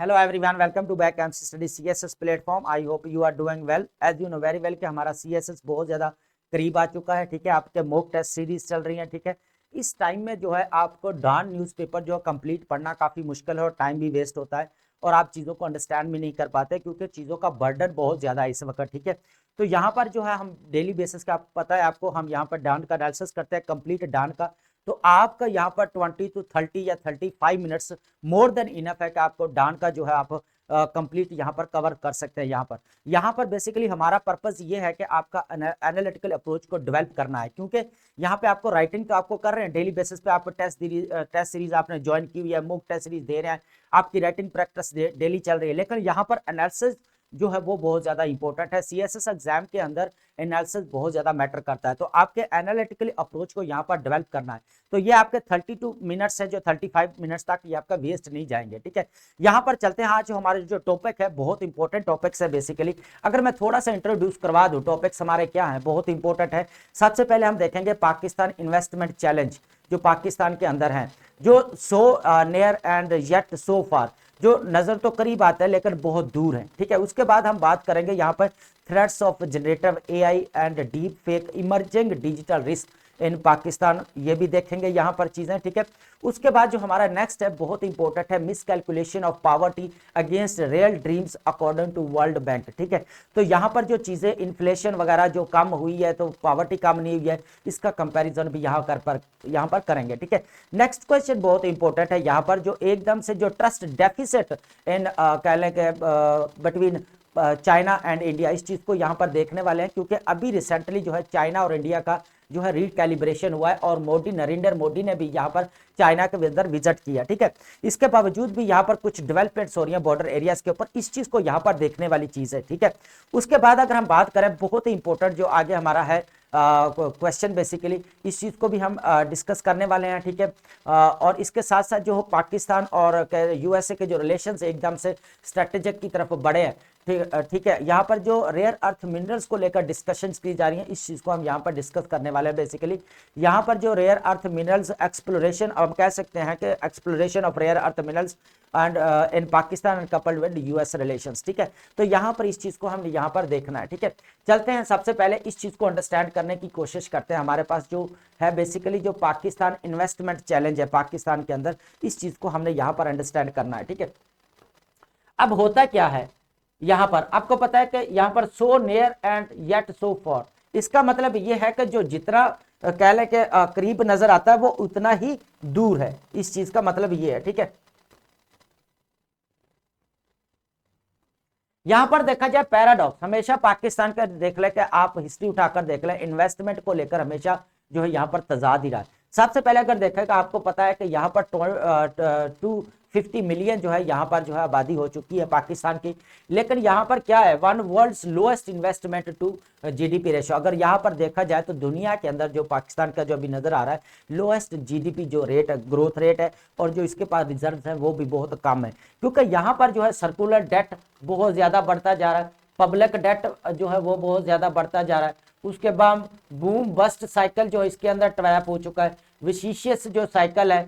Hello everyone, welcome to back MC study CSS platform. I hope you are doing well. As you know very well कि हमारा CSS बहुत ज़्यादा करीब आ चुका है। ठीक है, आपके मॉक टेस्ट सीरीज चल रही है। ठीक है, इस टाइम में जो है आपको डॉन न्यूज़पेपर जो है कंप्लीट पढ़ना काफ़ी मुश्किल है और टाइम भी वेस्ट होता है और आप चीज़ों को अंडरस्टैंड भी नहीं कर पाते क्योंकि चीज़ों का बर्डन बहुत ज़्यादा है इस वक्त। ठीक है, तो यहाँ पर जो है हम डेली बेसिस का, आपको पता है आपको, हम यहाँ पर डॉन का एनालिसिस करते हैं, कंप्लीट डॉन का। तो आपका यहाँ पर 20 to 30 या 35 मिनट्स मोर देन इनफ है कि आपको डॉन का जो है आप कंप्लीट यहाँ पर कवर कर सकते हैं। यहाँ पर बेसिकली हमारा पर्पस ये है कि आपका एनालिटिकल अप्रोच को डेवलप करना है, क्योंकि यहाँ पे आपको राइटिंग तो आपको कर रहे हैं डेली बेसिस पे, आप टेस्ट सीरीज आपने ज्वाइन की हुई है, मूक टेस्ट सीरीज दे रहे हैं, आपकी राइटिंग प्रैक्टिस डेली चल रही है, लेकिन यहाँ पर एनालिसिस जो है वो बहुत ज्यादा इंपॉर्टेंट है। सीएसएस एग्जाम के अंदर एनालिसिस बहुत ज्यादा मैटर करता है, तो आपके एनालिटिकल अप्रोच को यहाँ पर डेवलप करना है। तो ये आपके 32 मिनट्स है जो 35 मिनट्स तक ये आपका वेस्ट नहीं जाएंगे। ठीक है, यहाँ पर चलते हैं। आज जो हमारे जो टॉपिक है बहुत इंपॉर्टेंट टॉपिक्स है। बेसिकली अगर मैं थोड़ा सा इंट्रोड्यूस करवा दूं, टॉपिक्स हमारे क्या है, बहुत इंपॉर्टेंट है। सबसे पहले हम देखेंगे पाकिस्तान इन्वेस्टमेंट चैलेंज जो पाकिस्तान के अंदर है, जो so near and yet so far, जो नजर तो करीब आता है लेकिन बहुत दूर है। ठीक है, उसके बाद हम बात करेंगे यहाँ पर threats of generative AI and deep fake, emerging digital risk इन पाकिस्तान, ये भी देखेंगे यहाँ पर चीजें। ठीक है, उसके बाद जो हमारा नेक्स्ट है बहुत इंपॉर्टेंट है, mis calculation of poverty against real dreams according to World Bank. ठीक है, तो यहाँ पर जो चीजें इन्फ्लेशन वगैरह जो कम हुई है तो पावर्टी कम नहीं हुई है, इसका कंपैरिजन भी यहाँ पर करेंगे। ठीक है, नेक्स्ट क्वेश्चन बहुत इंपॉर्टेंट है यहाँ पर, जो एकदम से जो ट्रस्ट डेफिसिट इन कह लें कि बिटवीन चाइना एंड इंडिया, इस चीज को यहाँ पर देखने वाले हैं, क्योंकि अभी रिसेंटली जो है चाइना और इंडिया का जो है रीकैलिब्रेशन हुआ है और नरेंद्र मोदी ने भी यहाँ पर चाइना के अंदर विजिट किया। ठीक है, इसके बावजूद भी यहाँ पर कुछ डेवलपमेंट्स हो रही है बॉर्डर एरियाज के ऊपर, इस चीज को यहाँ पर देखने वाली चीज है। ठीक है, उसके बाद अगर हम बात करें बहुत ही इंपॉर्टेंट जो आगे हमारा है क्वेश्चन, बेसिकली इस चीज को भी हम डिस्कस करने वाले हैं। ठीक है, और इसके साथ साथ जो पाकिस्तान और यूएसए के जो रिलेशंस एकदम से स्ट्रेटेजिक की तरफ बढ़े हैं। ठीक है, यहाँ पर जो रेयर अर्थ मिनरल्स को लेकर डिस्कशंस की जा रही हैं, इस चीज को हम यहाँ पर डिस्कस करने वाले हैं। बेसिकली यहाँ पर जो रेयर अर्थ मिनरल्स एक्सप्लोरेशन, हम कह सकते हैं कि exploration of rare earth minerals and in Pakistan and coupled with US relations. ठीक है, तो यहाँ पर इस चीज को हम यहाँ पर देखना है। ठीक है, चलते हैं, सबसे पहले इस चीज को अंडरस्टैंड करने की कोशिश करते हैं। हमारे पास जो है बेसिकली जो पाकिस्तान इन्वेस्टमेंट चैलेंज है पाकिस्तान के अंदर, इस चीज को हमने यहाँ पर अंडरस्टैंड करना है। ठीक है, अब होता क्या है यहाँ पर, आपको पता है कि यहाँ पर सो near and yet so for, इसका मतलब ये है कि जो जितना कह लें कि करीब नजर आता है वो उतना ही दूर है, इस चीज का मतलब ये है। ठीक है, यहां पर देखा जाए पैराडॉक्स, हमेशा पाकिस्तान का देख ले कि आप हिस्ट्री उठाकर देख ले, इन्वेस्टमेंट को लेकर हमेशा जो है यहाँ पर तजाद ही रहा है। सबसे पहले अगर देखेगा आपको पता है कि यहाँ पर 250 मिलियन जो है यहाँ पर जो है आबादी हो चुकी है पाकिस्तान की, लेकिन यहाँ पर क्या है, one world's lowest investment to GDP ratio. अगर यहाँ पर देखा जाए तो दुनिया के अंदर जो पाकिस्तान का जो अभी नजर आ रहा है लोएस्ट जीडीपी जो रेट है, ग्रोथ रेट है, और जो इसके पास रिजर्व है वो भी बहुत कम है, क्योंकि यहाँ पर जो है सर्कुलर डेट बहुत ज्यादा बढ़ता जा रहा है, पब्लिक डेट जो है वो बहुत ज्यादा बढ़ता जा रहा है। उसके बाद बूम बस्ट साइकिल जो इसके अंदर ट्रैप हो चुका है, विशिशियस जो साइकिल है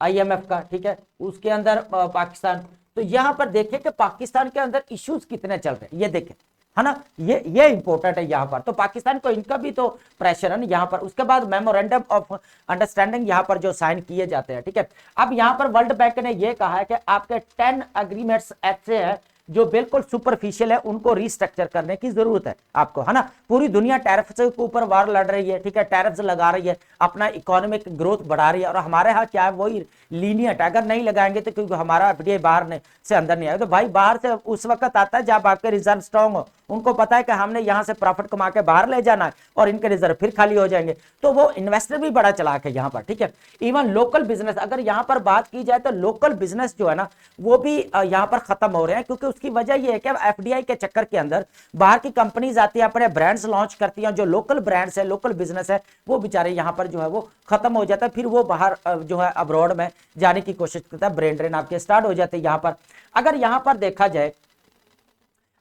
आईएमएफ का, ठीक है, उसके अंदर पाकिस्तान। तो यहां पर देखें कि पाकिस्तान के अंदर इश्यूज कितने चल रहे हैं, ये देखें, है ना, ये इंपॉर्टेंट है यहाँ पर। तो पाकिस्तान को इनका भी तो प्रेशर है ना यहाँ पर। उसके बाद मेमोरेंडम ऑफ अंडरस्टैंडिंग यहाँ पर जो साइन किए जाते हैं। ठीक है, अब यहाँ पर वर्ल्ड बैंक ने ये कहा है कि आपके 10 एग्रीमेंट्स ऐसे हैं जो बिल्कुल सुपरफिशियल है, उनको रिस्ट्रक्चर करने की जरूरत है आपको, है ना। पूरी दुनिया टैरिफ के ऊपर वार लड़ रही है, ठीक है, टैरिफ लगा रही है, अपना इकोनॉमिक ग्रोथ बढ़ा रही है, और हमारे यहाँ क्या है वही लीनियट, अगर नहीं लगाएंगे तो क्योंकि हमारा एफडीआई बाहर से अंदर नहीं आएगा, तो भाई बाहर से उस वक्त आता है जब आपके रिजर्व स्ट्रॉन्ग हो, उनको पता है कि हमने यहाँ से प्रॉफिट कमा के बाहर ले जाना है और इनके रिजर्व फिर खाली हो जाएंगे, तो वो इन्वेस्टर भी बड़ा चलाक है यहाँ पर। ठीक है, इवन लोकल बिजनेस, अगर यहाँ पर बात की जाए तो लोकल बिजनेस जो है ना वो भी यहाँ पर खत्म हो रहे हैं, क्योंकि उसकी वजह ये है कि एफडीआई के चक्कर के अंदर बाहर की कंपनीज आती है, अपने ब्रांड्स लॉन्च करती हैं, जो लोकल ब्रांड्स है, लोकल बिजनेस है, वो बेचारे यहाँ पर जो है वो खत्म हो जाता है, फिर वो बाहर जो है अब्रॉड में जाने की कोशिश करता है, ब्रेन ड्रेन आपके स्टार्ट हो जाते हैं यहाँ पर। अगर यहाँ पर देखा जाए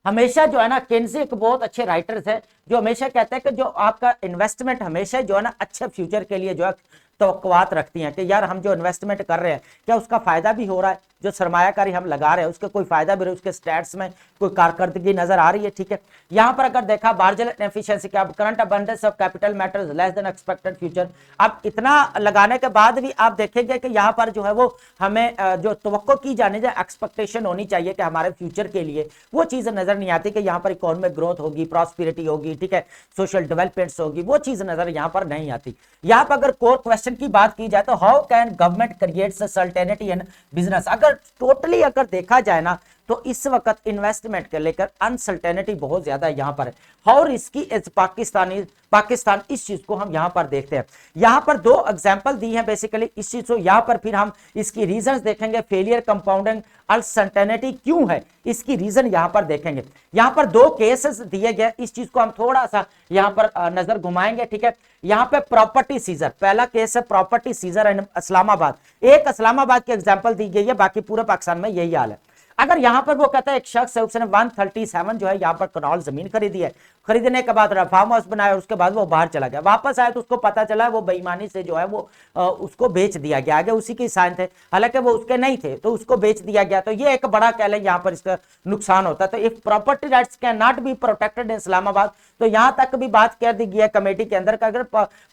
हमेशा जो है ना केन्जी एक बहुत अच्छे राइटर्स है, जो हमेशा कहते हैं कि जो आपका इन्वेस्टमेंट हमेशा जो है ना अच्छे फ्यूचर के लिए जो है तवक्कुआत रखती हैं कि यार हम जो इन्वेस्टमेंट कर रहे हैं क्या उसका फायदा भी हो रहा है, जो सरमायाकारी हम लगा रहे हैं उसका कोई फायदा भी रहा है, उसके स्टैट्स में कोई कारकर्दगी नजर आ रही है। ठीक है, यहां पर अगर देखा मार्जिनल एफिशिएंसी क्या, current abundance of capital matters less than expected future. अब इतना लगाने के बाद भी आप देखेंगे कि यहां पर जो है वो हमें जो तवक्को की जाने जो एक्सपेक्टेशन होनी चाहिए कि हमारे फ्यूचर के लिए, वो चीज नजर नहीं आती कि यहाँ पर इकोनॉमिक ग्रोथ होगी, प्रॉस्पेरिटी होगी, ठीक है, सोशल डेवलपमेंट्स होगी, वो चीज नजर यहाँ पर नहीं आती। यहाँ पर अगर कोर क्वेश्चन की बात की जाए तो how can government creates certainty in business, अगर टोटली अगर देखा जाए ना तो इस वक्त इन्वेस्टमेंट के लेकर अनसर्टेनिटी बहुत ज्यादा यहां पर है। हाउ रिस्की इज पाकिस्तान, इस चीज को हम यहां पर देखते हैं। यहां पर दो एग्जांपल दी हैं बेसिकली इस चीज को, यहां पर फिर हम इसकी रीजंस देखेंगे, फेलियर कंपाउंडिंग अनसर्टेनिटी क्यों है, इसकी रीजन यहां पर देखेंगे। यहां पर दो केसेस दिए गए, इस चीज को हम थोड़ा सा यहां पर नजर घुमाएंगे। ठीक है, यहां पे प्रॉपर्टी सीजर, पहला केस है प्रॉपर्टी सीजर इन इस्लामाबाद, एक इस्लामाबाद की एग्जांपल दी गई है, बाकी पूरे पाकिस्तान में यही हाल है। अगर यहां पर वो कहता है एक शख्स है उसने 137 जो है यहां पर कनाल जमीन खरीदी है, खरीदने के बाद फार्म हाउस बनाया और उसके बाद वो बाहर चला गया, वापस आया तो उसको पता चला वो बेईमानी से जो है वो उसको बेच दिया गया, आगे उसी के साइन थे, हालांकि वो उसके नहीं थे तो उसको बेच दिया गया। तो ये एक बड़ा कह लें यहाँ पर इसका नुकसान होता है। तो if property rights can not be protected इन इस्लामाबाद, तो यहां तक भी बात कर दी गई है कमेटी के अंदर, अगर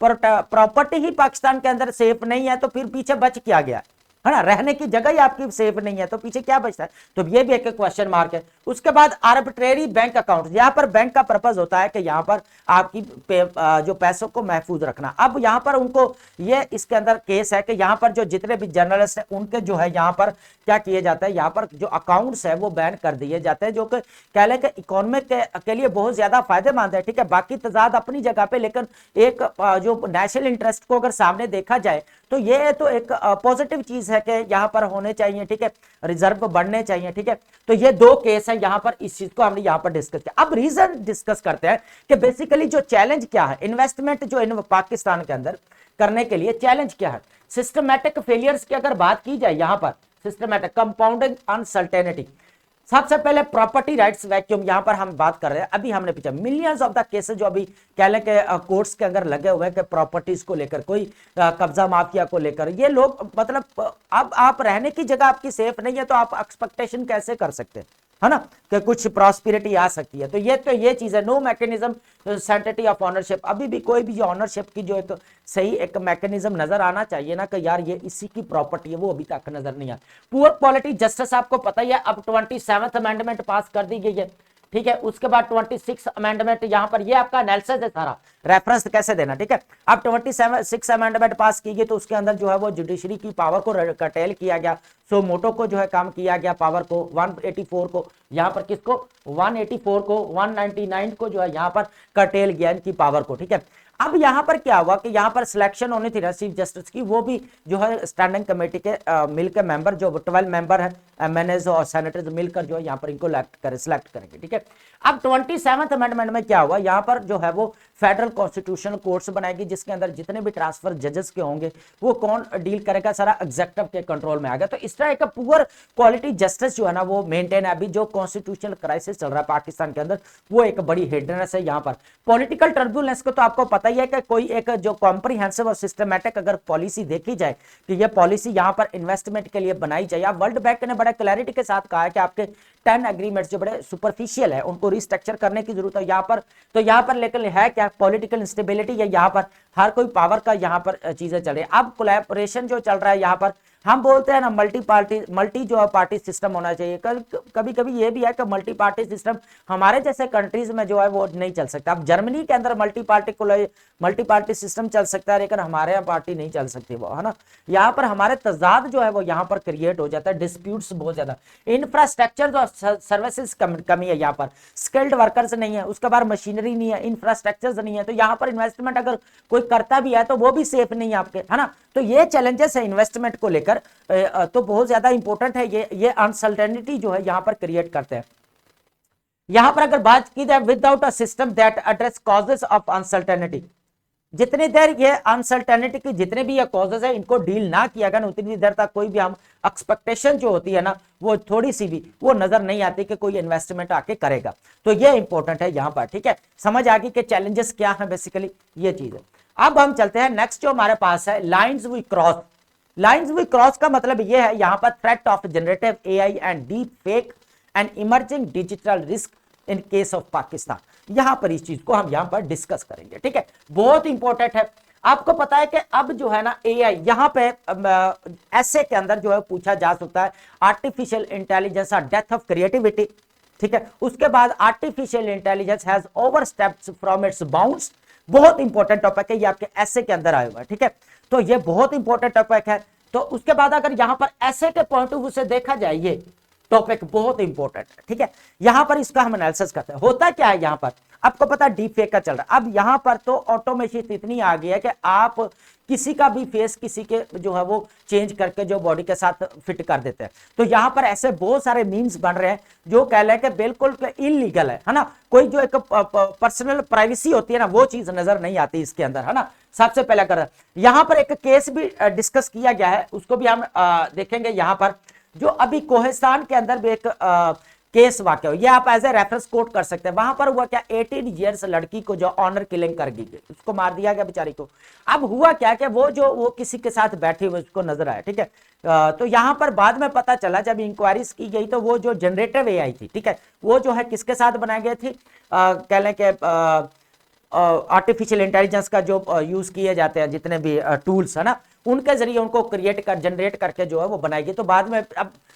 प्रॉपर्टी ही पाकिस्तान के अंदर सेफ नहीं है तो फिर पीछे बच क्या गया है ना, रहने की जगह ही आपकी सेफ नहीं है तो पीछे क्या बचता है, तो ये भी एक क्वेश्चन मार्क है। उसके बाद आर्बिट्रेरी बैंक अकाउंट, यहां पर बैंक का पर्पस होता है कि यहां पर आपकी जो पैसों को महफूज रखना। अब यहां पर उनको ये इसके अंदर केस है कि यहां पर जो जितने भी जर्नलिस्ट हैं उनके जो है यहां पर क्या किए जाता है, यहां पर जो अकाउंट्स है वो बैन कर दिए जाते हैं, जो कि कह लें कि इकोनॉमिक के लिए बहुत ज्यादा फायदेमंद है। ठीक है, बाकी तजाद अपनी जगह पे, लेकिन एक जो नेशनल इंटरेस्ट को अगर सामने देखा जाए तो ये तो एक पॉजिटिव चीज है कि यहां पर होने चाहिए। ठीक है, रिजर्व बढ़ने चाहिए। ठीक है, तो ये दो केस है यहां पर, इस चीज को हमने यहां पर डिस्कस किया। अब रीजन डिस्कस करते हैं कि बेसिकली जो चैलेंज क्या है इन्वेस्टमेंट जो इन पाकिस्तान के अंदर करने के लिए चैलेंज क्या है। सिस्टमैटिक फेलियर्स की अगर बात की जाए, यहां पर सिस्टमैटिक कंपाउंडिंग अनसर्टेनिटी, सबसे पहले प्रॉपर्टी राइट्स वैक्यूम, यहां पर हम बात कर रहे हैं, अभी हमने पूछा मिलियंस ऑफ द केसेस जो अभी कह लें कि कोर्ट्स के अंदर लगे हुए हैं कि प्रॉपर्टीज को लेकर, कोई कब्जा माफिया को लेकर, ये लोग मतलब अब आप रहने की जगह आपकी सेफ नहीं है तो आप एक्सपेक्टेशन कैसे कर सकते हैं, है ना, कि कुछ प्रॉस्पेरिटी आ सकती है। तो ये चीज है, no mechanism sanctity of ownership, अभी भी कोई भी जो ऑनरशिप की जो एक सही एक मैकेनिज्म नजर आना चाहिए ना कि यार ये इसी की प्रॉपर्टी है, वो अभी तक नजर नहीं आया। पुअर क्वालिटी जस्टिस आपको पता ही है, अब 27th अमेंडमेंट पास कर दी गई है। ठीक है, उसके बाद 26 अमेंडमेंट, यहां पर ये आपका एनालिसिस है सारा, रेफरेंस कैसे देना। ठीक है, अब 26 अमेंडमेंट पास की गई तो उसके अंदर जो है वो जुडिशरी की पावर को कटेल किया गया, सो मोटो को जो है काम किया गया, पावर को 184 को, यहां पर किसको 184 को 199 को जो है यहां पर कटेल गया इनकी पावर को। ठीक है, अब यहां पर क्या हुआ कि यहां पर सिलेक्शन होनी थी चीफ जस्टिस की, वो भी जो है स्टैंडिंग कमेटी के मिलकर मेंबर जो 12 मेंबर है एमएनएस और सेनेटर्स मिलकर जो है यहां पर इनको सिलेक्ट करेंगे। ठीक है, अब 27th अमेंडमेंट में क्या हुआ, यहां पर जो है वो फेडरल कॉन्स्टिट्यूशनल कोर्ट्स बनाएगी जिसके अंदर जितने भी ट्रांसफर जजेस के होंगे वो कौन डील करेगा, सारा एग्जीक्यूटिव के कंट्रोल में आ गया। तो इस तरह एक पुअर क्वालिटी जस्टिस जो है ना वो मेंटेन है। अभी जो कॉन्स्टिट्यूशनल क्राइसिस चल रहा है पाकिस्तान के अंदर वो एक बड़ी हिंड्रेंस है। यहाँ पर पॉलिटिकल टर्बुलेंस को तो आपको पता ही है कि कोई एक जो कॉम्प्रिहेंसिव और सिस्टमैटिक अगर पॉलिसी देखी जाए कि ये पॉलिसी यहाँ पर इन्वेस्टमेंट के लिए बनाई जाए, या वर्ल्ड बैंक ने बड़ा क्लैरिटी के साथ कहा है कि आपके 10 एग्रीमेंट्स जो बड़े सुपरफिशियल है उनको रिस्ट्रक्चर करने की जरूरत है यहाँ पर। तो यहाँ पर लेकिन है क्या, पॉलिटिकल इंस्टेबिलिटी है, यहाँ पर हर कोई पावर का यहाँ पर चीजें चल रही है। अब कोलैबोरेशन जो चल रहा है यहाँ पर, हम बोलते हैं ना मल्टी जो पार्टी सिस्टम होना चाहिए, कभी कभी ये भी है कि मल्टी पार्टी सिस्टम हमारे जैसे कंट्रीज में जो है वो नहीं चल सकता। अब जर्मनी के अंदर मल्टी पार्टी सिस्टम चल सकता है लेकिन हमारे यहाँ पार्टी नहीं चल सकती वो, है ना। यहाँ पर हमारे तजाद जो है वो यहाँ पर क्रिएट हो जाता है, डिस्प्यूट्स बहुत ज्यादा, इंफ्रास्ट्रक्चर जो सर्विसेज कमी है, यहाँ पर स्किल्ड वर्कर्स नहीं है, उसके बाद मशीनरी नहीं है, इंफ्रास्ट्रक्चर नहीं है, तो यहाँ पर इन्वेस्टमेंट अगर कोई करता भी है तो वो भी सेफ नहीं है आपके, है ना। तो ये चैलेंजेस है इन्वेस्टमेंट को लेकर, तो बहुत ज्यादा इंपॉर्टेंट है, ये अनसर्टेनिटी जो है यहां पर क्रिएट करते हैं। यहां पर अगर बात की जाए without a system that address causes of uncertainty, जितनी देर ये अनसर्टेनिटी की जितने भी ये कॉजेज है इनको डील ना किया गया ना, उतनी देर तक कोई भी हम एक्सपेक्टेशन जो होती है ना वो थोड़ी सी भी वो नजर नहीं आती कि कोई इन्वेस्टमेंट आके करेगा। तो ये इंपॉर्टेंट है यहाँ पर, ठीक है। समझ आ गई कि चैलेंजेस क्या है, बेसिकली ये चीज है। अब हम चलते हैं नेक्स्ट, जो हमारे पास है lines we cross. Lines we cross का मतलब ये है यहाँ पर threat of generative AI and deep fake and emerging digital risk in case of Pakistan. यहां पर इस चीज को हम यहां पर डिस्कस करेंगे, ठीक है। बहुत इंपॉर्टेंट है। आपको पता है कि अब जो है ना एआई यहां पे ऐसे के अंदर जो है पूछा जा सकता है आर्टिफिशियल इंटेलिजेंस और डेथ ऑफ क्रिएटिविटी, ठीक है। उसके बाद artificial intelligence has overstepped from its bounds. बहुत इंपॉर्टेंट टॉपिक है ये, आपके ऐसे के अंदर आया हुआ है, ठीक है। तो ये बहुत इंपॉर्टेंट टॉपिक है। तो उसके बाद अगर यहां पर ऐसे के पॉइंट ऑफ व्यू से देखा जाए ये टॉपिक बहुत इंपॉर्टेंट है, ठीक है। यहां पर इसका हम एनालिसिस करते हैं। होता क्या है यहां पर, आपको पता है डीप फेक का चल रहा है। अब यहां पर तो ऑटोमेशन इतनी आ गई है कि आप किसी का भी फेस किसी के जो है वो चेंज करके जो बॉडी के साथ फिट कर देते हैं। तो यहां पर ऐसे बहुत सारे मीम्स बन रहे हैं जो कह रहे हैं कि बिल्कुल इलीगल है ना। कोई जो एक पर्सनल प्राइवेसी होती है ना वो चीज नजर नहीं आती इसके अंदर, है ना। सबसे पहले कर यहां पर एक केस भी डिस्कस किया गया है, उसको भी हम देखेंगे। यहां पर जो अभी कोहिस्तान के अंदर भी एक केस वाक्य हो, ये आप एज ए रेफरेंस कोट कर सकते हैं। वहां पर हुआ क्या, 18 इयर्स लड़की को जो ऑनर किलिंग कर गई, उसको मार दिया गया बेचारी को। अब हुआ क्या कि वो किसी के साथ बैठे हुए उसको नजर आया, ठीक है। तो यहां पर बाद में पता चला जब इंक्वायरीज की गई तो वो जो जनरेटिव एआई थी, ठीक है, वो जो है किसके साथ बनाई गई थी, कह लें कि आर्टिफिशियल इंटेलिजेंस का जो यूज किए जाते हैं जितने भी टूल्स है ना, उनके जरिए उनको जनरेट करके जो है वो बनाएगी। तो बाद में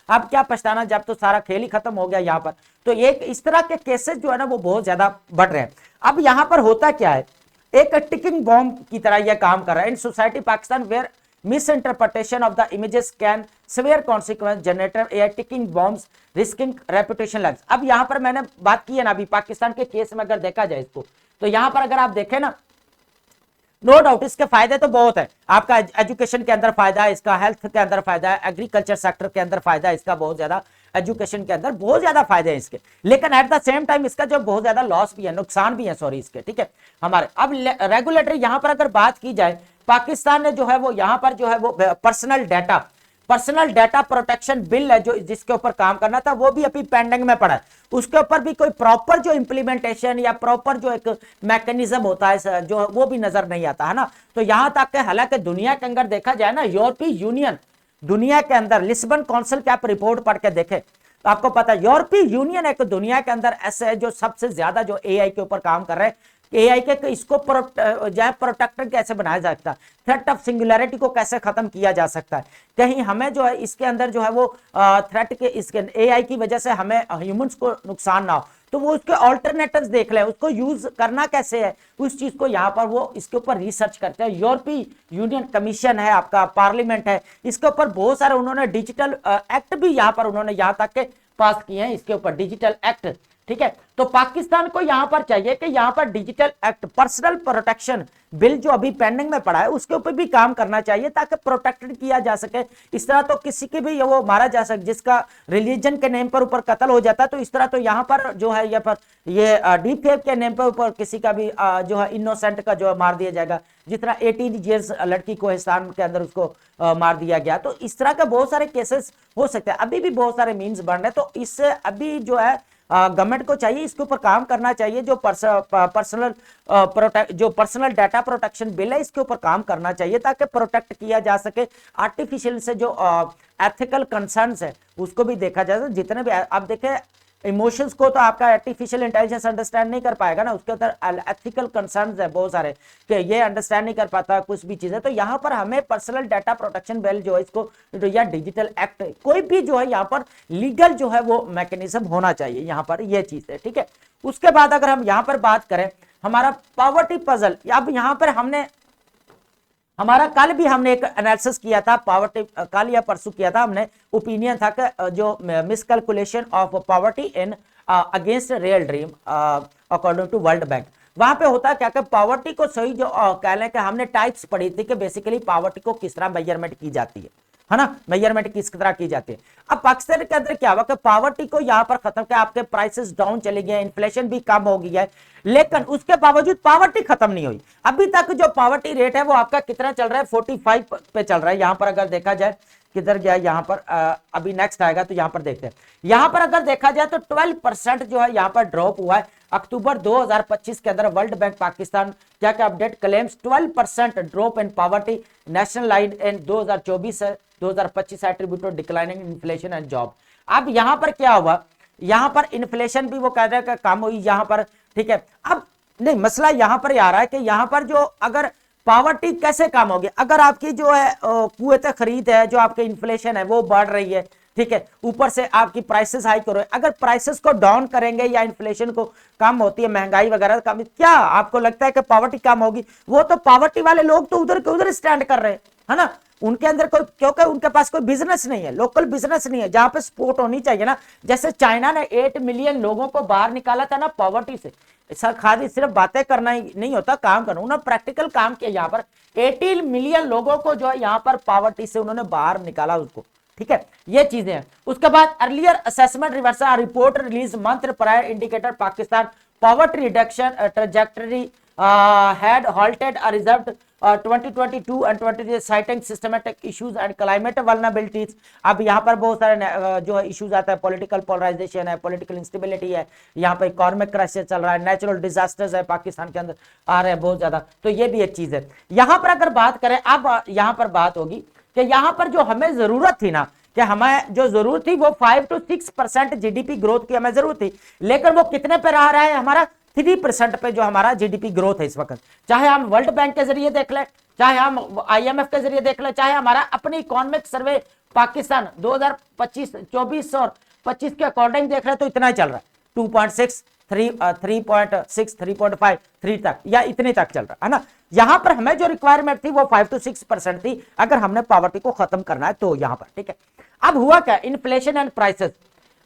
अब क्या पछताना जब तो सारा खेल ही खत्म हो गया यहाँ पर। तो एक इस तरह के केसेस जो है ना वो बहुत ज्यादा बढ़ रहे हैं। अब यहाँ पर होता क्या है, एक टिकिंग बॉम्ब की तरह यह काम कर रहा है in society Pakistan where misinterpretation of the images can severe consequence generative AI ticking bombs risking reputation loss। अब यहां पर मैंने बात की है ना अभी पाकिस्तान के केस में, अगर देखा जाए इसको, तो यहां पर अगर आप देखें ना, नो डाउट इसके फायदे तो बहुत है। आपका एजुकेशन के अंदर फायदा है इसका, हेल्थ के अंदर फायदा है, एग्रीकल्चर सेक्टर के अंदर फायदा है इसका बहुत ज्यादा, एजुकेशन के अंदर बहुत ज्यादा फायदे हैं इसके। लेकिन एट द सेम टाइम इसका जो बहुत ज्यादा लॉस भी है, नुकसान भी है, सॉरी इसके, ठीक है हमारे। अब रेगुलेटरी यहां पर अगर बात की जाए, पाकिस्तान ने जो है वो यहां पर जो है वो पर्सनल डाटा प्रोटेक्शन बिल है जो जिसके ऊपर काम करना था, वो भी अभी पेंडिंग में पड़ा है। उसके ऊपर भी कोई प्रॉपर जो इंप्लीमेंटेशन या प्रॉपर जो एक मैकेनिज्म होता है जो वो भी नजर नहीं आता, है ना। तो यहां तक के हालांकि दुनिया के अंदर देखा जाए ना, यूरोपीय यूनियन दुनिया के अंदर लिस्बन काउंसिल की आप रिपोर्ट पढ़ के देखें तो आपको पता है यूरोपीय यूनियन एक दुनिया के अंदर ऐसे है जो सबसे ज्यादा जो एआई के ऊपर काम कर रहे हैं। एआई के इसको प्रोटेक्टर कैसे बनाया जा सकता है, थ्रेट ऑफ सिंगुलैरिटी को कैसे खत्म किया जा सकता है, कहीं हमें जो है इसके अंदर जो है वो थ्रेट के इसके एआई की वजह से हमें ह्यूमंस को नुकसान ना हो, तो वो उसके ऑल्टरनेटिव्स देख ले, उसको यूज करना कैसे है, उस चीज को यहाँ पर वो इसके ऊपर रिसर्च करते हैं। यूरोपीय यूनियन कमीशन है, आपका पार्लियामेंट है, इसके ऊपर बहुत सारे उन्होंने डिजिटल एक्ट भी यहाँ पर उन्होंने यहाँ तक के पास किए हैं इसके ऊपर, डिजिटल एक्ट, ठीक है। तो पाकिस्तान को यहां पर चाहिए कि यहां पर digital act personal protection bill जो अभी पेंडिंग में पड़ा है उसके ऊपर भी काम करना चाहिए ताकि प्रोटेक्टेड किया जा सके। इस तरह तो किसी के भी वो मारा जा सके जिसका रिलीजन के नेम पर ऊपर कत्ल हो जाता है, तो इस तरह तो यहां पर जो है ये डीप फेक के नेम पर ऊपर किसी का भी जो है इनोसेंट का जो मार दिया जाएगा, जितना 18 इयर्स लड़की को हिंदुस्तान के अंदर उसको मार दिया गया। तो इस तरह के बहुत सारे केसेस हो सकते हैं, अभी भी बहुत सारे मीम्स बन रहे हैं। तो इससे अभी जो है गवर्नमेंट को चाहिए इसके ऊपर काम करना चाहिए, जो पर्सनल डाटा प्रोटेक्शन बिल है इसके ऊपर काम करना चाहिए ताकि प्रोटेक्ट किया जा सके। आर्टिफिशियल से जो एथिकल कंसर्न्स है उसको भी देखा जाए, जितने भी अब देखें इमोशंस को तो आपका आर्टिफिशियल इंटेलिजेंस अंडरस्टैंड नहीं कर पाएगा ना, उसके अंदर एथिकल कंसर्न्स है बहुत सारे कि ये अंडरस्टैंड नहीं कर पाता कुछ भी चीजें। तो यहाँ पर हमें पर्सनल डाटा प्रोटेक्शन बिल जो है इसको या डिजिटल एक्ट कोई भी जो है यहाँ पर लीगल जो है वो मैकेनिज्म होना चाहिए, यहाँ पर ये चीज है, ठीक है। उसके बाद अगर हम यहाँ पर बात करें हमारा पॉवर्टी पजल, अब यहाँ पर हमारा कल भी हमने एक एनालिसिस किया था पॉवर्टी, कल या परसों किया था हमने, ओपिनियन था कि जो miscalculation of poverty in against real dream according to World Bank. वहां पे होता क्या कि पॉवर्टी को सही जो कह लें कि हमने टाइप्स पढ़ी थी कि बेसिकली पॉवर्टी को किस तरह मेजरमेंट की जाती है, है ना, मेजरमेंट किस तरह की जाती है। अब पाकिस्तान के अंदर क्या हुआ कि पॉवर्टी को यहां पर खत्म किया, आपके प्राइसेस डाउन चले गए, इन्फ्लेशन भी कम हो गई है, लेकिन उसके बावजूद पॉवर्टी खत्म नहीं हुई। अभी तक जो पॉवर्टी रेट है वो आपका कितना चल रहा है, 45 पे चल रहा है। यहां पर अगर देखा जाए किधर गया, यहां पर अभी नेक्स्ट आएगा तो यहां पर देखते हैं, यहां पर अगर देखा जाए तो 12% जो है यहां पर ड्रॉप हुआ है अक्टूबर 2025 के अंदर। वर्ल्ड बैंक पाकिस्तान क्या क्या update claims 12% drop in poverty national line in 2024-2025 attributed declining inflation and job. अब यहां पर क्या हुआ, यहां पर इन्फ्लेशन भी वो कह रहे हैं कम हुई यहां पर, ठीक है। अब नहीं, मसला यहां पर आ रहा है कि यहां पर जो अगर पॉवर्टी कैसे कम होगी, अगर आपकी जो है कुव्वत खरीद है, जो आपके इन्फ्लेशन है वो बढ़ रही है, ठीक है, ऊपर से आपकी प्राइसेस हाई करो, अगर प्राइसेस को डाउन करेंगे या इन्फ्लेशन को कम होती है, महंगाई वगैरह कम, क्या आपको लगता है कि पॉवर्टी कम होगी? वो तो पॉवर्टी वाले लोग तो उधर के उधर स्टैंड कर रहे हैं, है ना, उनके अंदर कोई, क्योंकि उनके पास कोई बिजनेस नहीं है, लोकल बिजनेस नहीं है जहां पे सपोर्ट होनी चाहिए ना। जैसे चाइना ने 8 मिलियन लोगों को बाहर निकाला था ना पॉवर्टी से। खाली सिर्फ बातें करना ही नहीं होता, काम करना, उन्होंने प्रैक्टिकल काम किया। यहाँ पर 18 मिलियन लोगों को जो है यहाँ पर पॉवर्टी से उन्होंने बाहर निकाला उसको, ठीक है, ये चीजें हैं। उसके बाद earlier assessment reversal report release month prior indicator Pakistan poverty reduction trajectory had halted a reserved 2022 and 2023 citing systematic issues and climate vulnerabilities। अब यहाँ पर बहुत सारे जो इश्यूज आता है, पॉलिटिकल पोलराइजेशन है, पॉलिटिकल इंस्टेबिलिटी है, यहाँ पर इकोनॉमिक क्राइसिस चल रहा है, नेचुरल डिजास्टर्स है पाकिस्तान के अंदर आ रहे हैं बहुत ज्यादा, तो ये भी एक चीज है। यहाँ पर अगर बात करें, अब यहाँ पर बात होगी कि यहाँ पर जो हमें जरूरत थी ना, कि हमें जो जरूरत थी वो 5 to 6% जीडीपी ग्रोथ की हमें जरूरत थी, लेकिन वो कितने पे रहा है हमारा 3% पे जो हमारा जीडीपी ग्रोथ है इस वक्त। चाहे हम वर्ल्ड बैंक के जरिए देख लें, चाहे हम आईएमएफ के जरिए देख लें, चाहे हमारा अपनी इकोनॉमिक सर्वे पाकिस्तान 2025, 24 और 25 के अकॉर्डिंग देख लें तो इतना ही चल रहा है, 2.6, 3.6, 3.5, 3 तक या इतने तक चल रहा है ना। यहां पर हमें जो रिक्वायरमेंट थी वो 5 to 6% थी, अगर हमने पॉवर्टी को खत्म करना है तो यहां पर, ठीक है। अब हुआ क्या, इन्फ्लेशन एंड प्राइसेस।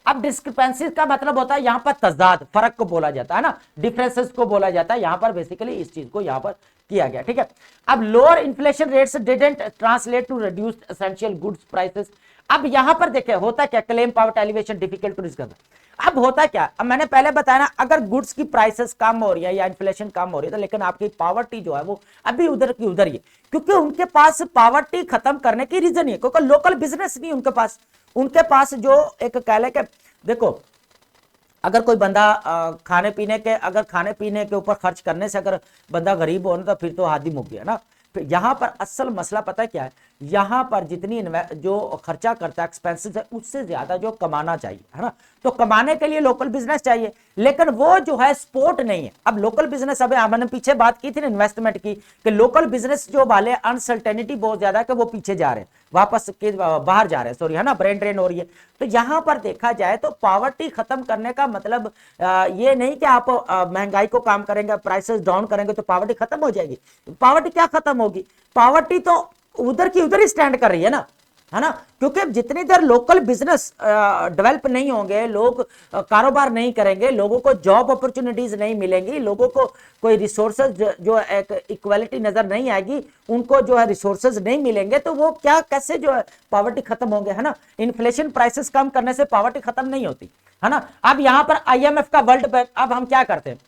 अब डिस्क्रिपेंसीज का मतलब होता है यहां पर तजाद, फर्क को बोला जाता है ना, डिफरेंसेस को बोला जाता है, यहां पर बेसिकली इस चीज को यहां पर किया गया, ठीक है। अब lower inflation rates didn't translate to reduced essential goods prices. अब यहां पर देखिए होता क्या, claim poverty elevation difficult to discuss. अब होता क्या, अब मैंने पहले बताया ना, अगर गुड्स की प्राइसेस कम हो रही है या इन्फ्लेशन कम हो रही है तो लेकिन आपकी पॉवर्टी जो है वो अभी उधर की उधर ही है, क्योंकि उनके पास पॉवर्टी खत्म करने की रीजन ही है, क्योंकि लोकल बिजनेस नहीं उनके पास जो एक कह ले के देखो, अगर कोई बंदा खाने पीने के ऊपर खर्च करने से अगर बंदा गरीब हो ना तो फिर तो हादी मुक गया ना। यहां पर असल मसला पता है क्या है, यहां पर जितनी जो खर्चा करता है एक्सपेंसेस है उससे ज्यादा जो कमाना चाहिए, है ना, तो कमाने के लिए लोकल बिजनेस चाहिए, लेकिन वो जो है सपोर्ट नहीं है। अब लोकल बिजनेस, अब हमने पीछे बात की थी ना इन्वेस्टमेंट की, कि लोकल बिजनेस जो वाले अनसर्टेनिटी बहुत ज्यादा है कि वो पीछे जा रहे हैं, वापस के बाहर जा रहे हैं, सॉरी, है ना, ब्रेन ड्रेन हो रही है। तो यहां पर देखा जाए तो पॉवर्टी खत्म करने का मतलब ये नहीं कि आप महंगाई को काम करेंगे, प्राइसेस डाउन करेंगे तो पॉवर्टी खत्म हो जाएगी। पॉवर्टी क्या खत्म होगी, पॉवर्टी तो उधर की उधर ही स्टैंड कर रही है ना, है ना, क्योंकि जितनी देर लोकल बिजनेस डेवलप नहीं होंगे, लोग कारोबार नहीं करेंगे, लोगों को जॉब अपॉर्चुनिटीज नहीं मिलेंगी, लोगों को कोई रिसोर्सेज जो एक इक्वालिटी नजर नहीं आएगी, उनको जो है रिसोर्सेज नहीं मिलेंगे, तो वो क्या कैसे जो है पॉवर्टी खत्म होंगे, है ना। इन्फ्लेशन प्राइसेस कम करने से पॉवर्टी खत्म नहीं होती, है ना। अब यहां पर आईएमएफ का, वर्ल्ड बैंक, अब हम क्या करते हैं,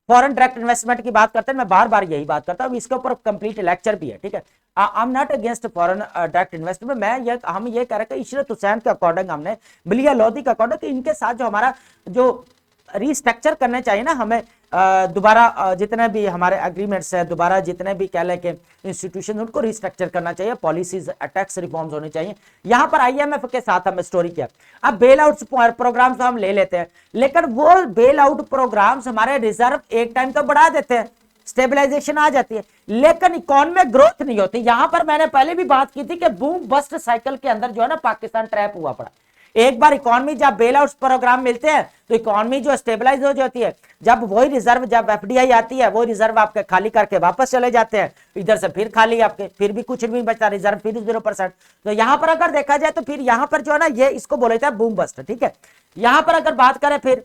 फॉरेन डायरेक्ट इन्वेस्टमेंट की बात करते हैं, मैं बार बार यही बात करता हूं, इसके ऊपर कंप्लीट लेक्चर भी है, ठीक है। I am not against foreign direct investment, हम ये कह रहे हैं इशरत हुसैन के अकॉर्डिंग, हमने बिलिया लोधी के अकॉर्डिंग, इनके साथ जो हमारा जो रिस्ट्रक्चर करने चाहिए ना हमें, दोबारा जितने भी हमारे एग्रीमेंट्स है, दोबारा जितने भी कह लें कि इंस्टीट्यूशन, उनको रिस्ट्रक्चर करना चाहिए, पॉलिसीज टैक्स रिफॉर्म्स होने चाहिए। यहां पर आईएमएफ के साथ हमें स्टोरी किया। अब बेल आउट प्रोग्राम्स तो हम ले लेते हैं, लेकिन वो बेल आउट प्रोग्राम्स हमारे रिजर्व एक टाइम तो बढ़ा देते हैं, स्टेबलाइजेशन आ जाती है, लेकिन इकोनॉमिक ग्रोथ नहीं होती। यहां पर मैंने पहले भी बात की थी कि बूम बस्ट साइकिल के अंदर जो है ना पाकिस्तान ट्रैप हुआ पड़ा। एक बार इकोनॉमी जब बेल आउट प्रोग्राम मिलते हैं तो इकोनॉमी जो स्टेबलाइज हो जाती है, जब वही रिजर्व, जब एफडीआई आती है वो रिजर्व आपके खाली करके वापस चले जाते हैं, इधर से फिर खाली आपके, फिर भी कुछ नहीं बचता, रिजर्व फिर 0%। तो यहां पर अगर देखा जाए तो फिर यहां पर जो है ना ये इसको बोला जाता है बूम बस्ट, ठीक है। यहां पर अगर बात करें फिर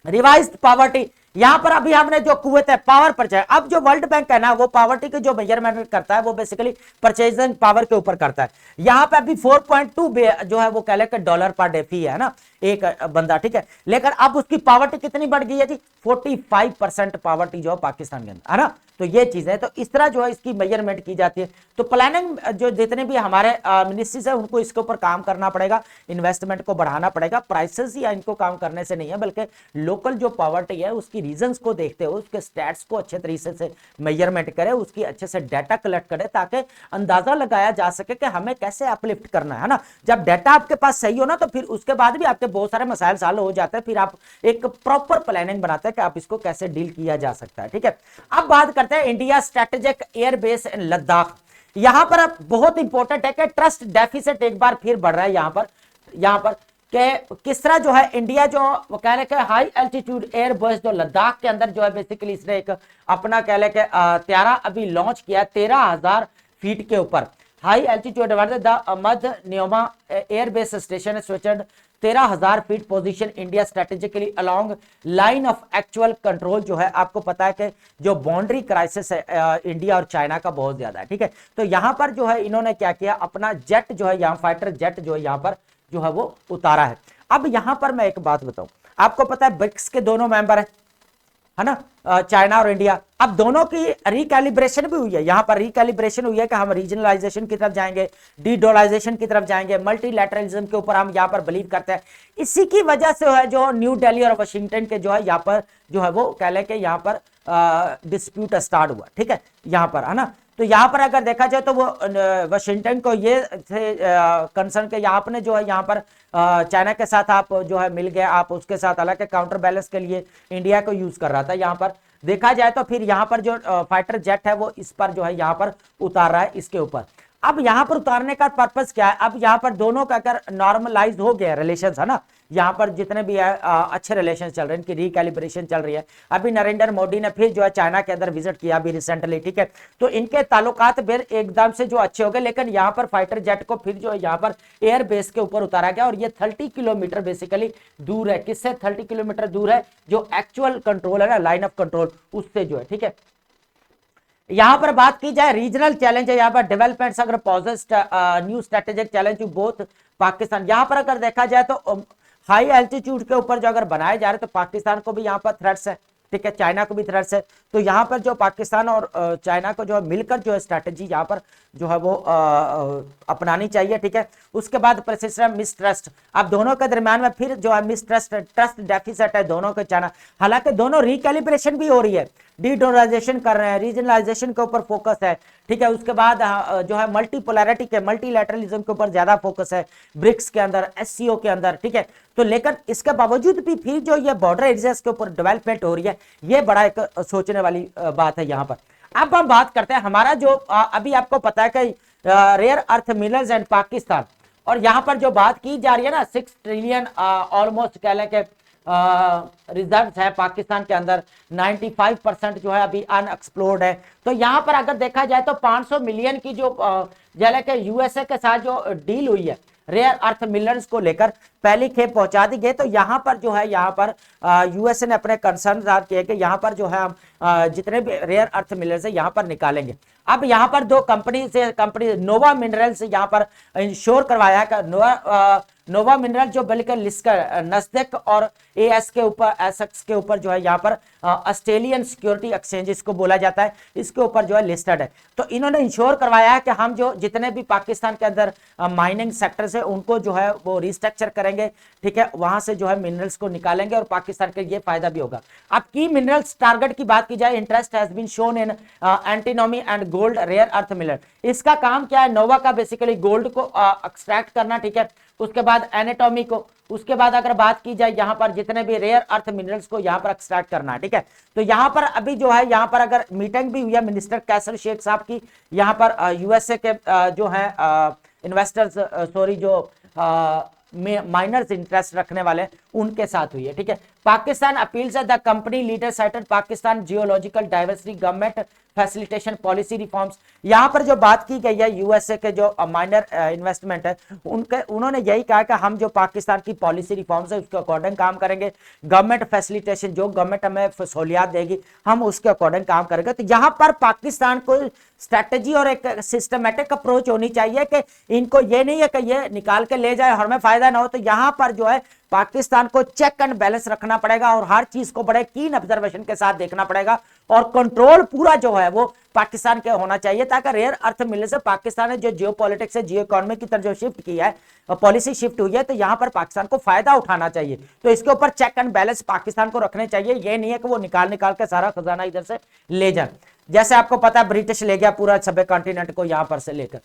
रिवाइज्ड पॉवर्टी, यहां पर अभी हमने जो कुवैत है पावर परचेज, अब जो वर्ल्ड बैंक है ना वो पावर्टी के जो मेजरमेंट करता है वो बेसिकली परचेजिंग पावर के ऊपर करता है। यहां पे अभी 4.2 जो है वो कह लेकर डॉलर पर डे फी है ना एक बंदा, ठीक है। लेकिन अब उसकी पावर्टी कितनी बढ़ गई है जी, 45% पावर्टी जो है पाकिस्तान के अंदर, है ना। तो ये चीज है, तो इस तरह जो है इसकी मेजरमेंट की जाती है। तो प्लानिंग जो जितने भी हमारे मिनिस्ट्रीज है उनको इसके ऊपर काम करना पड़ेगा, इन्वेस्टमेंट को बढ़ाना पड़ेगा। प्राइसेस या इनको काम करने से नहीं है, बल्कि लोकल जो पावर्टी है उसकी रीजंस को देखते हुए उसके स्टैट्स को अच्छे तरीके से मेजरमेंट करे, उसकी अच्छे से डाटा कलेक्ट करे, ताकि अंदाजा लगाया जा सके कि हमें कैसे अपलिफ्ट करना है ना। जब डाटा आपके पास सही हो ना तो फिर उसके बाद भी आपके बहुत सारे मसाइल साल हो जाते हैं, फिर आप एक प्रॉपर प्लानिंग बनाते हैं कि आप इसको कैसे डील किया जा सकता है, ठीक है। अब बात करते हैं India strategic air base in Ladakh. यहां पर अब बहुत इंपॉर्टेंट है कि ट्रस्ट डेफिसिट एक बार फिर बढ़ रहा है यहां पर कि किस तरह जो है इंडिया जो वो कह रहे हैं हाई एल्टीट्यूड एयर बेस जो लद्दाख के अंदर जो है बेसिकली इसने एक अपना कह रहे त्यारा अभी लॉन्च किया 13,000 फीट के ऊपर हाई एल्टीट्यूड द मध्य न्योमा एयर बेस स्टेशन है switched 13,000 feet position India strategically along line of actual control. जो है आपको पता है कि जो बाउंड्री क्राइसिस है इंडिया और चाइना का बहुत ज्यादा है, ठीक है। तो यहां पर जो है इन्होंने क्या किया, अपना जेट जो है यहाँ फाइटर जेट जो है यहाँ पर जो है वो उतारा है। अब यहां पर मैं एक बात बताऊं, आपको पता है ब्रिक्स के दोनों मेंबर है ना, चाइना और इंडिया। अब दोनों की रिकैलिब्रेशन भी हुई है, यहां पर रिकैलिब्रेशन हुई है कि हम रीजनलाइजेशन की तरफ जाएंगे, डीडोलाइजेशन की तरफ जाएंगे, मल्टीलैटरलिज्म के ऊपर हम यहां पर बिलीव करते हैं। इसी की वजह से है जो न्यू दिल्ली और वाशिंगटन के जो है यहां पर जो है वो कह लें कि यहां पर डिस्प्यूट स्टार्ट हुआ, ठीक है, यहां पर, है ना। तो यहां पर अगर देखा जाए तो वो वाशिंगटन को ये कंसर्न के यहाँ आपने जो है यहाँ पर चाइना के साथ आप जो है मिल गए, आप उसके साथ, हालांकि काउंटर बैलेंस के लिए इंडिया को यूज कर रहा था। यहाँ पर देखा जाए तो फिर यहाँ पर जो फाइटर जेट है वो इस पर जो है यहाँ पर उतार रहा है इसके ऊपर। अब यहाँ पर उतारने का पर्पस क्या है, अब यहाँ पर दोनों का अगर नॉर्मलाइज हो गया रिलेशंस, है ना, यहाँ पर जितने भी है अच्छे रिलेशन चल रहे हैं, इनकी रिकैलिब्रेशन चल रही है। अभी नरेंद्र मोदी ने फिर जो है चाइना के अंदर विजिट किया अभी रिसेंटली, ठीक है। तो इनके ताल्लुकात फिर एकदम से जो अच्छे हो गए, लेकिन यहाँ पर फाइटर जेट को फिर जो है यहाँ पर एयर बेस के ऊपर उतारा गया और ये 30 किलोमीटर बेसिकली दूर है। किससे 30 किलोमीटर दूर है, जो एक्चुअल कंट्रोल है ना, लाइन ऑफ कंट्रोल, उससे जो है, ठीक है। यहां पर बात की जाए रीजनल चैलेंज है, यहां पर डेवलपमेंट्स अगर poses new strategic challenge both Pakistan. यहां पर अगर देखा जाए तो हाई एल्टीट्यूड के ऊपर जो अगर बनाए जा रहे तो पाकिस्तान को भी यहां पर थ्रेट्स है, ठीक है, चाइना को भी थ्रेट्स है। तो यहां पर जो पाकिस्तान और चाइना को जो है मिलकर जो है स्ट्रैटेजी यहां पर जो है वो अपनानी चाहिए, ठीक है। उसके बाद प्रेसिस्टेंट मिसट्रस्ट, अब दोनों के दरमियान में फिर जो है मिसट्रस्ट ट्रस्ट डेफिसिट है दोनों के चाइना, हालांकि दोनों रिकैलिब्रेशन भी हो रही है, डीडोलाइजेशन कर रहे हैं, रीजनलाइजेशन के ऊपर फोकस है, ठीक है। उसके बाद जो है मल्टीपोलैरिटी के मल्टीलैटरलिज्म के ऊपर ज्यादा फोकस है ब्रिक्स के अंदर, एससीओ के अंदर, ठीक है। तो लेकिन इसके बावजूद भी फिर जो ये बॉर्डर एरियाज के ऊपर डेवलपमेंट हो रही है, ये बड़ा एक सोचने वाली बात है यहाँ पर। अब हम बात करते हैं हमारा जो अभी आपको पता है कि rare earth minerals and Pakistan, और यहाँ पर जो बात की जा रही है ना 6 ट्रिलियन ऑलमोस्ट कह लें कि रिजर्व है पाकिस्तान के अंदर, 95% जो है अभी अनएक्सप्लोर्ड है। तो यहाँ पर अगर देखा जाए तो 500 मिलियन की जो जैसे कि यूएसए के साथ जो डील हुई है रेयर अर्थ मिनरल्स को लेकर, पहली खेप पहुंचा दी गई। तो यहाँ पर जो है यहाँ पर यूएसए ने अपने कंसर्न जाहिर किए कि यहाँ पर जो है हम जितने भी रेयर अर्थ मिनरल्स है यहाँ पर निकालेंगे। अब यहाँ पर दो कंपनी नोवा मिनरल्स यहाँ पर इंश्योर करवाया कि नोवा मिनरल जो बल्कि लिस्टर नस्डेक और एएस के ऊपर एसएक्स के ऊपर जो है यहाँ पर ऑस्ट्रेलियन सिक्योरिटी एक्सचेंज इसको बोला जाता है, इसके ऊपर जो है लिस्टेड है। तो इन्होंने इंश्योर करवाया है कि हम जो जितने भी पाकिस्तान के अंदर माइनिंग सेक्टर से उनको जो है वो रिस्ट्रक्चर करेंगे, ठीक है, वहां से जो है मिनरल्स को निकालेंगे और पाकिस्तान के ये फायदा भी होगा। अब की मिनरल्स टारगेट की बात की जाए, interest has been shown in antimony and gold rare earth mineral. इसका काम क्या है, नोवा का बेसिकली गोल्ड को एक्सट्रैक्ट करना, ठीक है, उसके बाद एनाटॉमी को, उसके बाद अगर बात की जाए यहाँ पर जितने भी रेयर अर्थ मिनरल्स को यहाँ पर एक्सट्रैक्ट करना है, ठीक है। तो यहाँ पर अभी जो है यहाँ पर अगर मीटिंग भी हुई है मिनिस्टर कैसर शेख साहब की, यहाँ पर यूएसए के जो है इन्वेस्टर्स जो माइनर्स इंटरेस्ट रखने वाले उनके साथ हुई है, ठीक है। Pakistan appeals the company leader cited Pakistan geological diversity government facilitation policy reforms. यहां पर जो बात की गई है यूएसए के जो माइनर इन्वेस्टमेंट है उनके, उन्होंने यही कहा कि हम जो पाकिस्तान की पॉलिसी रिफॉर्म्स है उसके अकॉर्डिंग काम करेंगे, गवर्नमेंट फैसिलिटेशन जो गवर्नमेंट हमें सहूलियात देगी हम उसके अकॉर्डिंग काम करेंगे। तो यहां पर पाकिस्तान को स्ट्रेटेजी और एक सिस्टमेटिक अप्रोच होनी चाहिए कि इनको ये नहीं है कि ये निकाल के ले जाए और हमें फायदा ना हो। तो यहां पर जो है पाकिस्तान को चेक एंड बैलेंस रखना पड़ेगा और हर चीज को बड़े कीन ऑब्जर्वेशन के साथ देखना पड़ेगा और कंट्रोल पूरा जो है वो पाकिस्तान के होना चाहिए, ताकि रेयर अर्थ मिलने से पाकिस्तान ने जो जियो पॉलिटिक्स से जियो इकोनॉमी की तरफ जो शिफ्ट की है, पॉलिसी शिफ्ट हुई है, तो यहां पर पाकिस्तान को फायदा उठाना चाहिए। तो इसके ऊपर चेक एंड बैलेंस पाकिस्तान को रखने चाहिए। ये नहीं है कि वो निकाल के सारा खजाना इधर से ले जाए। जैसे आपको पता है ब्रिटिश ले गया पूरा सब कॉन्टिनेंट को यहां पर से लेकर,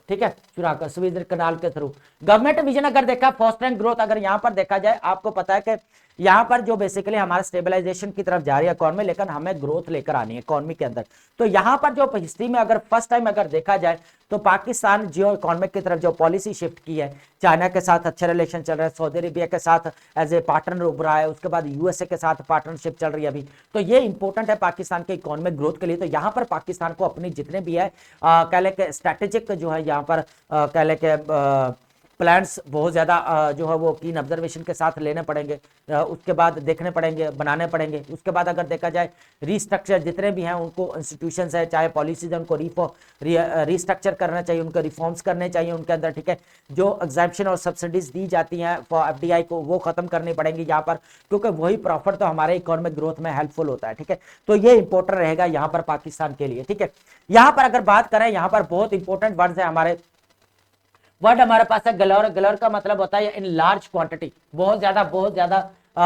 ठीक है, चुरा कर स्वीज कनाल के थ्रू। गवर्नमेंट विजन अगर देखा फॉस्टरिंग ग्रोथ, अगर यहां पर देखा जाए आपको पता है कि यहां पर जो बेसिकली हमारा स्टेबलाइजेशन की तरफ जा रही है इकोनॉमी, लेकिन हमें ग्रोथ लेकर आनी है इकोनॉमी के अंदर। तो यहां पर जो हिस्ट्री में अगर फर्स्ट टाइम अगर देखा जाए तो पाकिस्तान जियो इकोनॉमिक की तरफ जो पॉलिसी शिफ्ट की है, चाइना के साथ अच्छे रिलेशन चल रहे हैं, सऊदी अरेबिया के साथ एज ए पार्टनर उभरा है, उसके बाद यूएसए के साथ पार्टनरशिप चल रही है अभी। तो ये इंपॉर्टेंट है पाकिस्तान के इकोनॉमिक ग्रोथ के लिए। तो यहाँ पर पाकिस्तान को अपनी जितने भी है कह ले के स्ट्रैटेजिक जो है यहाँ पर कह ले के प्लान्स बहुत ज़्यादा जो है वो कीन ऑब्जर्वेशन के साथ लेने पड़ेंगे, उसके बाद देखने पड़ेंगे, बनाने पड़ेंगे। उसके बाद अगर देखा जाए रीस्ट्रक्चर जितने भी हैं उनको इंस्टीट्यूशंस है चाहे पॉलिसीज है उनको रीस्ट्रक्चर करना चाहिए, उनको रिफॉर्म्स करने चाहिए उनके अंदर, ठीक है। जो एग्जैम्पशन और सब्सिडीज दी जाती हैं फॉर एफडीआई को वो खत्म करनी पड़ेंगी यहाँ पर, क्योंकि वही प्रॉफिट तो हमारे इकोनॉमिक ग्रोथ में हेल्पफुल होता है, ठीक है। तो ये इंपॉर्टेंट रहेगा यहाँ पर पाकिस्तान के लिए, ठीक है। यहाँ पर अगर बात करें यहाँ पर बहुत इंपॉर्टेंट वर्ड्स है हमारे, वर्ड हमारे पास है गलोर। गलोर का मतलब होता है इन लार्ज क्वांटिटी, बहुत ज्यादा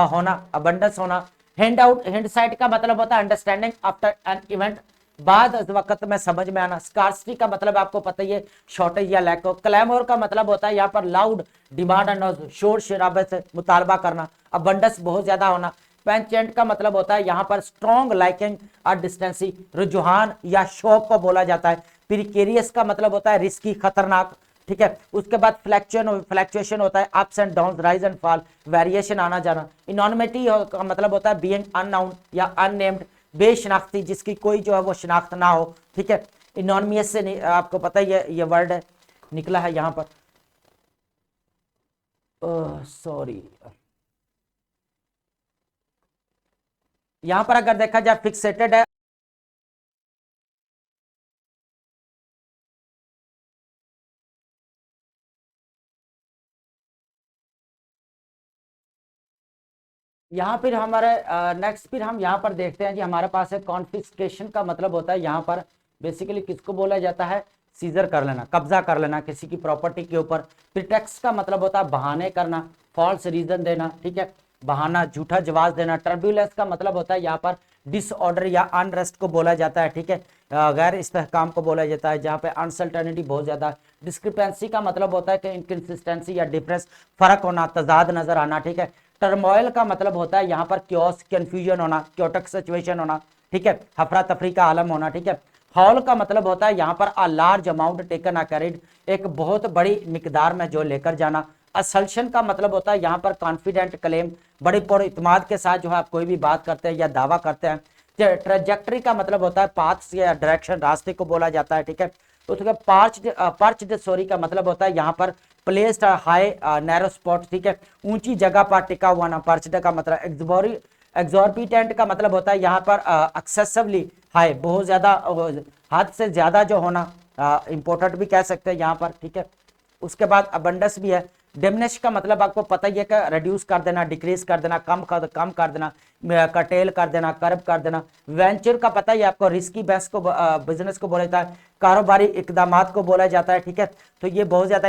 होना, अबंडेंस होना। हैंड आउट, हैंड साइड का मतलब होता है अंडरस्टैंडिंग आफ्टर एन इवेंट, बाद वक्त में समझ में आना। स्कार्सिटी का मतलब आपको पता ही है शॉर्टेज या लैक हो। क्लैमोर का मतलब होता है यहाँ पर लाउड डिमांड एंड शोर शराबे से मुतालबा करना। अबंडेंस बहुत ज्यादा होना। पेंचेंट का मतलब होता है यहाँ पर स्ट्रॉन्ग लाइकिंग और डिस्टेंसी, रुझान या शौक को बोला जाता है। प्रिकेरियस का मतलब होता है रिस्की, खतरनाक, ठीक है। उसके बाद फ्लैक्चुएशन होता है ups and down, rise and fall, variation आना जाना। इनॉर्मिटी का मतलब होता है बीइंग अननाउन या अननेम्ड, बेशनाख्ती जिसकी कोई जो है वो शनाख्त ना हो, ठीक है। इनॉर्मियस से आपको पता ही है ये वर्ड है निकला है यहाँ पर, सॉरी यहाँ पर अगर देखा जाए फिक्सेटेड है। यहाँ फिर हमारे नेक्स्ट फिर हम यहाँ पर देखते हैं कि हमारे पास है कॉन्फिस्केशन का मतलब होता है यहाँ पर बेसिकली किसको बोला जाता है, सीजर कर लेना, कब्जा कर लेना किसी की प्रॉपर्टी के ऊपर। प्रिटेक्स्ट का मतलब होता है बहाने करना, फॉल्स रीजन देना, ठीक है, बहाना, झूठा जवाब देना। टर्बुलेंस का मतलब होता है यहाँ पर डिसऑर्डर या अनरेस्ट को बोला जाता है, ठीक है, गैर इस्तेहकाम को बोला जाता है जहाँ पे अनसर्टेनिटी बहुत ज्यादा। डिस्क्रिपेंसी का मतलब होता है कि इनकंसिस्टेंसी या डिफरेंस, फर्क होना, तजाद नजर आना, ठीक है। टर्मोइल का मतलब होता है यहाँ पर क्योस, कंफ्यूजन होना, क्योटक सिचुएशन होना, ठीक है, हफरा तफरी का आलम होना, ठीक है। हॉल का मतलब होता है यहाँ पर a large amount taken a carried, एक बहुत बड़ी मिकदार में जो लेकर जाना। असल्शन का मतलब होता है यहाँ पर कॉन्फिडेंट क्लेम, बड़े पर इत्मीनान के साथ जो है आप कोई भी बात करते हैं या दावा करते हैं। ट्रेजेक्टरी का मतलब होता है पाथ या डायरेक्शन, रास्ते को बोला जाता है, ठीक है। उसके पर्च्ड सॉरी का मतलब होता है यहाँ पर प्लेस्ड हाई नैरो स्पॉट, ठीक है, ऊंची जगह पर टिका हुआ ना। पर्च्ड का मतलब एक्सॉर्बिटेंट का मतलब होता है यहाँ पर एक्सेसिवली हाई, बहुत ज्यादा, हद से ज्यादा जो होना, इंपोर्टेंट भी कह सकते हैं यहाँ पर, ठीक है। उसके बाद अबंडस भी है। डिमिनिश का मतलब आपको पता ही है कि रिड्यूस कर देना, डिक्रीज कर देना, कम कर देना, कटेल कर देना, कर्ब कर देना। वेंचर का पता ही आपको रिस्की बिजनेस को बोला जाता है, कारोबारी इकदामात को बोला जाता है, ठीक है। तो ये बहुत ज्यादा